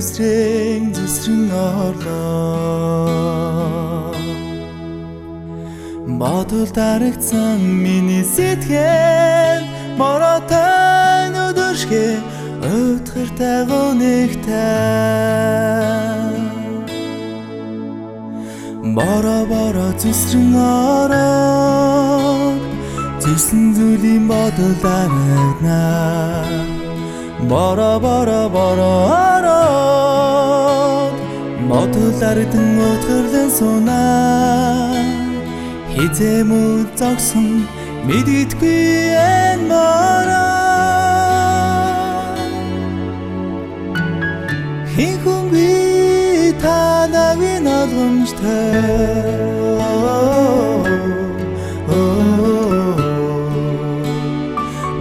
зүсрэн орлоо бодол дарагдсан миний сэтгэл моротой нүдэршгэ өвдгөртэй гонигтай бороо зүсрэн ороод зүсэн зүйлийн бодол дарагднаа бороо ороод бодол дарагдан өвдгөрлөн сунаа хизэмүүд зогсон мэддэггүй энэ мороо хинхүнгүй та навын ойлгомжтой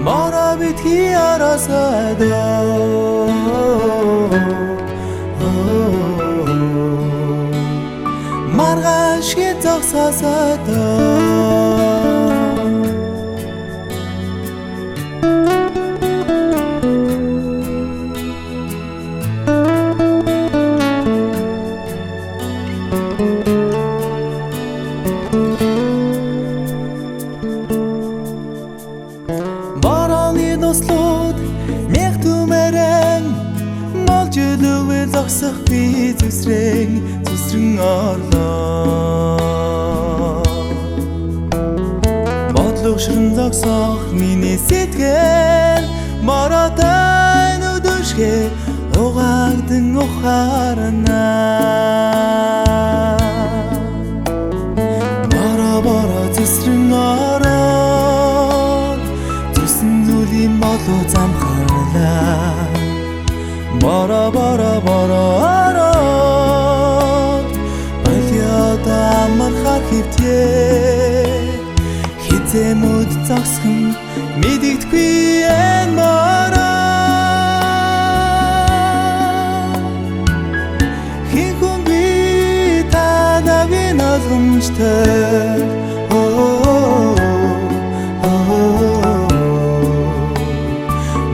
мороо битгий арасадаа маргааш зогсоосоо Бараны дослууд мэх түмэрэн болж өлөвөл зогсох би зүсрэн орлоо бодлогшрын зогсох миний сэтгэл моротой нүдэршгэ угаагдан ухаарнаа бороо зүсрэн ороод зүсэн зүйлийн болоо замхарлаа бороо ороод ойлёода мархаар хөвтээ хизэмүүд зогсон мэддэггүй энэ мороо хинхүнгүй та навын ойлгомжтой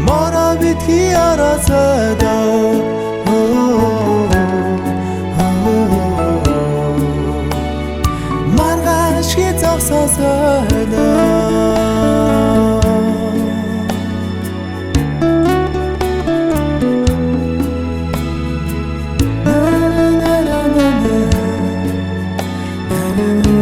мороо битгий арасадаа маргааш зогсоосоо Na na na na na na.